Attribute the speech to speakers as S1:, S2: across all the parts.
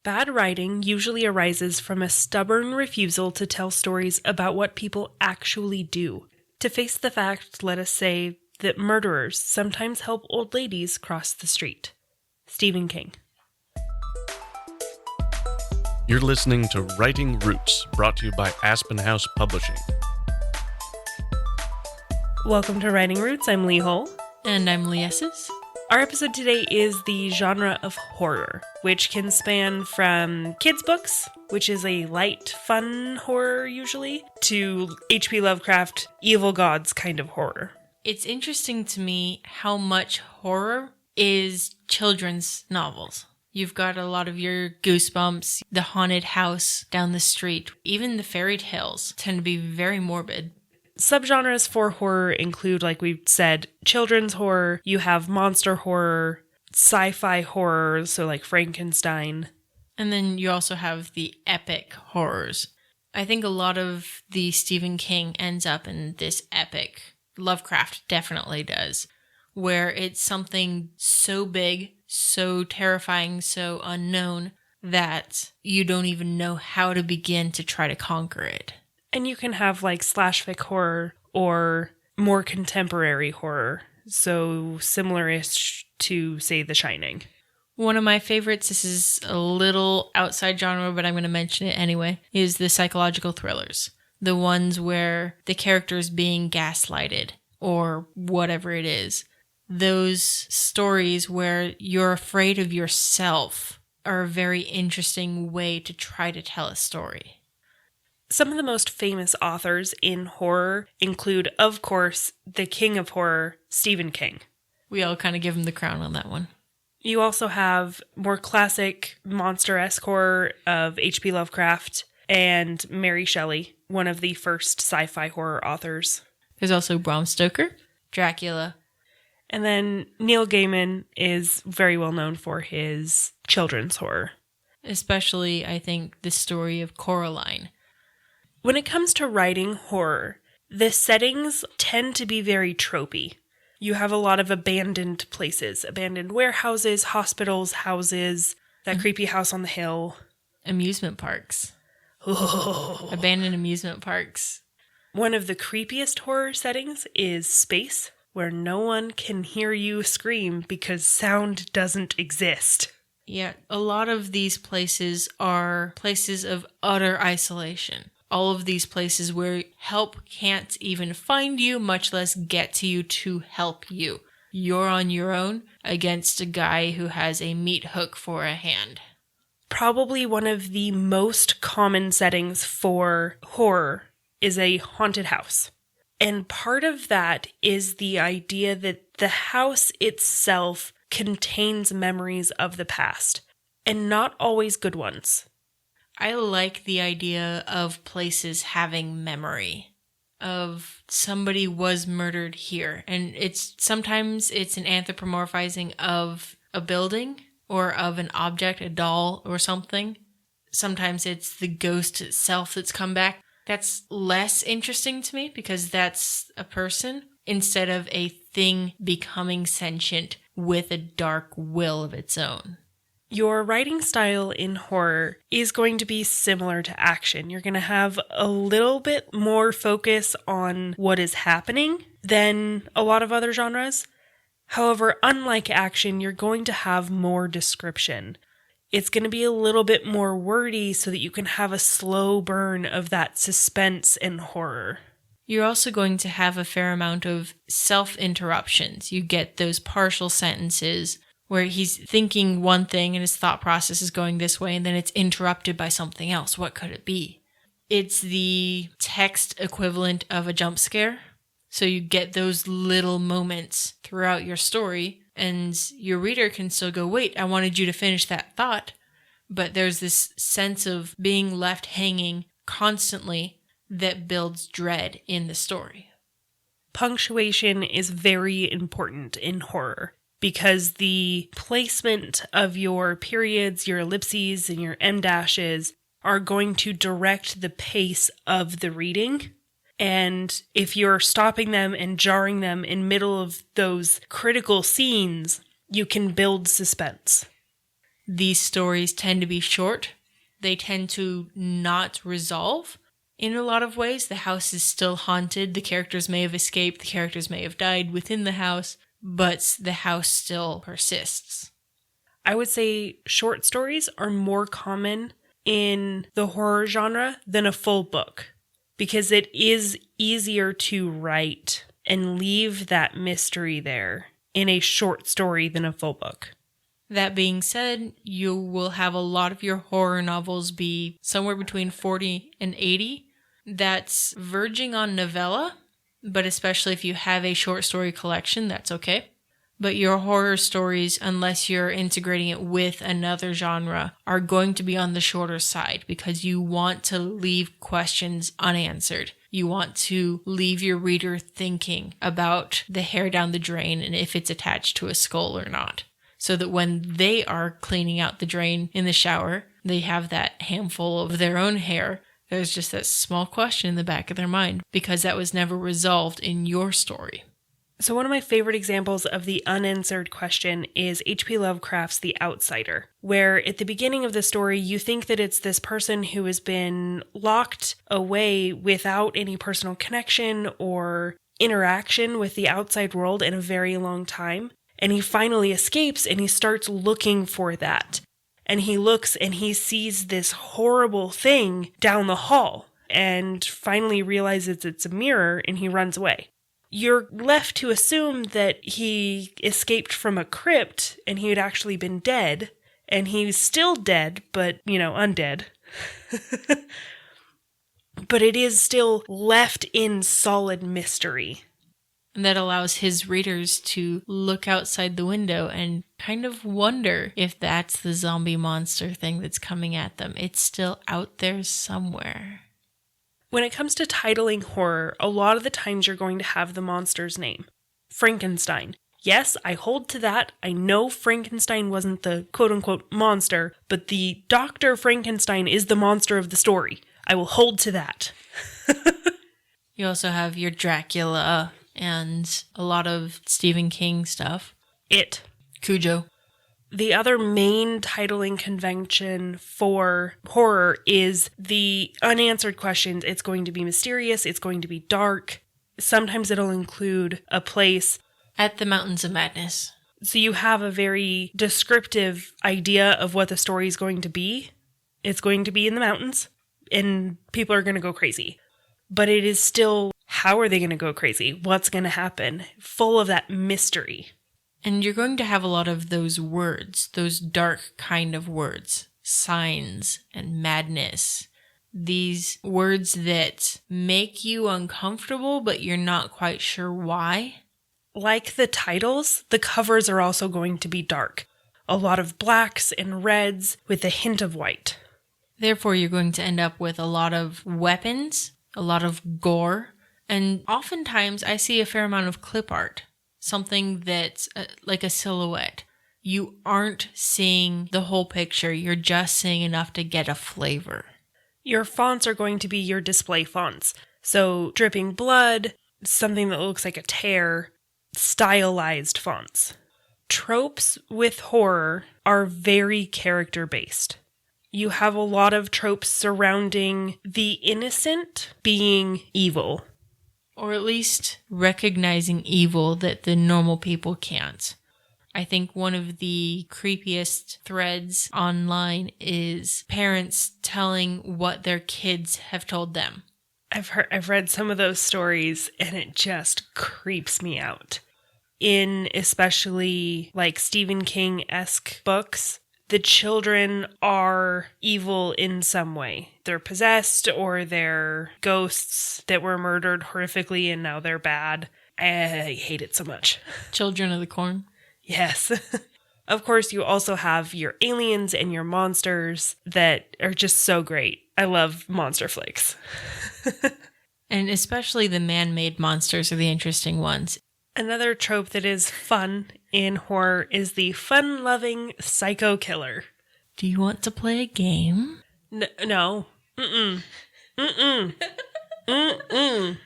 S1: Bad writing usually arises from a stubborn refusal to tell stories about what people actually do. To face the fact, let us say, that murderers sometimes help old ladies cross the street. Stephen King.
S2: You're listening to Writing Roots, brought to you by Aspen House Publishing.
S1: Welcome to Writing Roots. I'm Lee Hull.
S3: And I'm Lee Esses.
S1: Our episode today is the genre of horror, which can span from kids' books, which is a light, fun horror usually, to H.P. Lovecraft, evil gods kind of horror.
S3: It's interesting to me how much horror is children's novels. You've got a lot of your Goosebumps, the haunted house down the street. Even the fairy tales tend to be very morbid.
S1: Subgenres for horror include, like we said, children's horror, you have monster horror, sci-fi horror, so like Frankenstein.
S3: And then you also have the epic horrors. I think a lot of the Stephen King ends up in this epic. Lovecraft definitely does. Where it's something so big, so terrifying, so unknown that you don't even know how to begin to try to conquer it.
S1: And you can have like slash fic horror or more contemporary horror, so similar-ish to, say, The Shining.
S3: One of my favorites, this is a little outside genre, but I'm going to mention it anyway, is the psychological thrillers. The ones where the character is being gaslighted or whatever it is. Those stories where you're afraid of yourself are a very interesting way to try to tell a story.
S1: Some of the most famous authors in horror include, of course, the king of horror, Stephen King.
S3: We all kind of give him the crown on that one.
S1: You also have more classic monster-esque horror of H.P. Lovecraft and Mary Shelley, one of the first sci-fi horror authors.
S3: There's also Bram Stoker, Dracula.
S1: And then Neil Gaiman is very well known for his children's horror.
S3: Especially, I think, the story of Coraline.
S1: When it comes to writing horror, the settings tend to be very tropey. You have a lot of abandoned places, abandoned warehouses, hospitals, houses, that creepy house on the hill.
S3: Amusement parks.
S1: Oh.
S3: Abandoned amusement parks.
S1: One of the creepiest horror settings is space, where no one can hear you scream because sound doesn't exist.
S3: Yeah, a lot of these places are places of utter isolation. All of these places where help can't even find you, much less get to you to help you. You're on your own against a guy who has a meat hook for a hand.
S1: Probably one of the most common settings for horror is a haunted house. And part of that is the idea that the house itself contains memories of the past, and not always good ones.
S3: I like the idea of places having memory of somebody was murdered here. And sometimes it's an anthropomorphizing of a building or of an object, a doll or something. Sometimes it's the ghost itself that's come back. That's less interesting to me because that's a person instead of a thing becoming sentient with a dark will of its own.
S1: Your writing style in horror is going to be similar to action. You're going to have a little bit more focus on what is happening than a lot of other genres. However, unlike action, you're going to have more description. It's going to be a little bit more wordy so that you can have a slow burn of that suspense and horror.
S3: You're also going to have a fair amount of self-interruptions. You get those partial sentences where he's thinking one thing and his thought process is going this way, and then it's interrupted by something else. What could it be? It's the text equivalent of a jump scare. So you get those little moments throughout your story, and your reader can still go, wait, I wanted you to finish that thought. But there's this sense of being left hanging constantly that builds dread in the story.
S1: Punctuation is very important in horror, because the placement of your periods, your ellipses, and your em dashes are going to direct the pace of the reading. And if you're stopping them and jarring them in middle of those critical scenes, you can build suspense.
S3: these stories tend to be short. They tend to not resolve in a lot of ways. The house is still haunted. The characters may have escaped. The characters may have died within the house, but the house still persists.
S1: I would say short stories are more common in the horror genre than a full book, because it is easier to write and leave that mystery there in a short story than a full book.
S3: That being said, you will have a lot of your horror novels be somewhere between 40 and 80. That's verging on novella, but especially if you have a short story collection, that's okay. But your horror stories, unless you're integrating it with another genre, are going to be on the shorter side because you want to leave questions unanswered. You want to leave your reader thinking about the hair down the drain and if it's attached to a skull or not. So that when they are cleaning out the drain in the shower, they have that handful of their own hair. There's just that small question in the back of their mind because that was never resolved in your story.
S1: So one of my favorite examples of the unanswered question is H.P. Lovecraft's The Outsider, where at the beginning of the story, you think that it's this person who has been locked away without any personal connection or interaction with the outside world in a very long time. And he finally escapes and he starts looking for that. And he looks and he sees this horrible thing down the hall and finally realizes it's a mirror and he runs away. You're left to assume that he escaped from a crypt and he had actually been dead. And he's still dead, but, undead. But it is still left in solid mystery.
S3: And that allows his readers to look outside the window and kind of wonder if that's the zombie monster thing that's coming at them. It's still out there somewhere.
S1: When it comes to titling horror, a lot of the times you're going to have the monster's name. Frankenstein. Yes, I hold to that. I know Frankenstein wasn't the quote-unquote monster, but the Dr. Frankenstein is the monster of the story. I will hold to that.
S3: You also have your Dracula and a lot of Stephen King stuff.
S1: It.
S3: Cujo.
S1: The other main titling convention for horror is the unanswered questions. It's going to be mysterious. It's going to be dark. Sometimes it'll include a place.
S3: At the Mountains of Madness.
S1: So you have a very descriptive idea of what the story is going to be. It's going to be in the mountains, and people are going to go crazy. But it is still, how are they going to go crazy? What's going to happen? Full of that mystery.
S3: And you're going to have a lot of those words, those dark kind of words, signs and madness. These words that make you uncomfortable, but you're not quite sure why.
S1: Like the titles, the covers are also going to be dark. A lot of blacks and reds with a hint of white.
S3: Therefore, you're going to end up with a lot of weapons, a lot of gore, and oftentimes I see a fair amount of clip art. Something that's like a silhouette. You aren't seeing the whole picture. You're just seeing enough to get a flavor.
S1: Your fonts are going to be your display fonts. So dripping blood, something that looks like a tear, stylized fonts. Tropes with horror are very character-based. You have a lot of tropes surrounding the innocent being evil.
S3: Or at least recognizing evil that the normal people can't. I think one of the creepiest threads online is parents telling what their kids have told them.
S1: I've read some of those stories and it just creeps me out. In especially like Stephen King-esque books, the children are evil in some way. They're possessed or they're ghosts that were murdered horrifically and now they're bad. I hate it so much.
S3: Children of the Corn.
S1: Yes. Of course, you also have your aliens and your monsters that are just so great. I love monster flicks.
S3: And especially the man-made monsters are the interesting ones.
S1: Another trope that is fun in horror is the fun-loving psycho killer.
S3: Do you want to play a game?
S1: No. Mm-mm. Mm-mm. Mm-mm.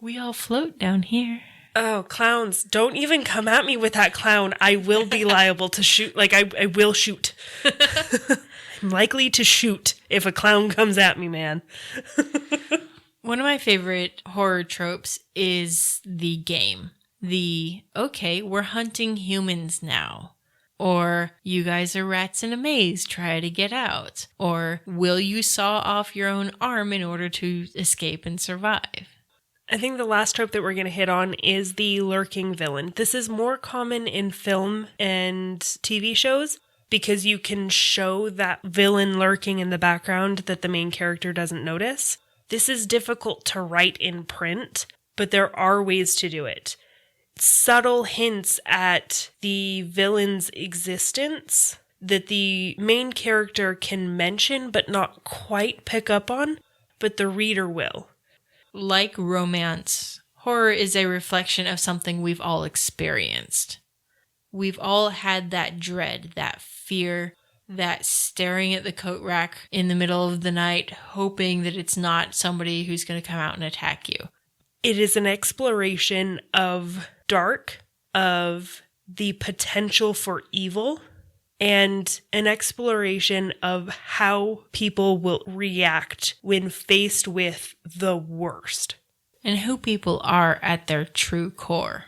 S3: We all float down here.
S1: Oh, clowns. Don't even come at me with that clown. I will be liable to shoot. Like, I will shoot. I'm likely to shoot if a clown comes at me, man.
S3: One of my favorite horror tropes is the game. Okay, we're hunting humans now. Or, you guys are rats in a maze, try to get out. Or, will you saw off your own arm in order to escape and survive?
S1: I think the last trope that we're going to hit on is the lurking villain. This is more common in film and TV shows because you can show that villain lurking in the background that the main character doesn't notice. This is difficult to write in print, but there are ways to do it. Subtle hints at the villain's existence that the main character can mention but not quite pick up on, but the reader will.
S3: Like romance, horror is a reflection of something we've all experienced. We've all had that dread, that fear, that staring at the coat rack in the middle of the night, hoping that it's not somebody who's going to come out and attack you.
S1: It is an exploration of dark, of the potential for evil, and an exploration of how people will react when faced with the worst.
S3: And who people are at their true core.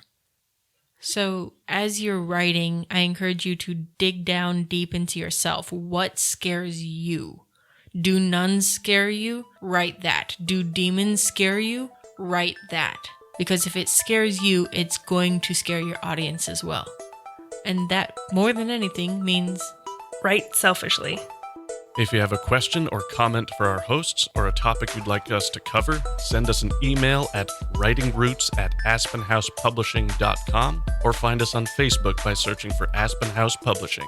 S3: So, as you're writing, I encourage you to dig down deep into yourself. What scares you? Do nuns scare you? Write that. Do demons scare you? Write that. Because if it scares you, it's going to scare your audience as well. And that, more than anything, means
S1: write selfishly.
S2: If you have a question or comment for our hosts or a topic you'd like us to cover, send us an email at writingroots@aspenhousepublishing.com or find us on Facebook by searching for Aspen House Publishing.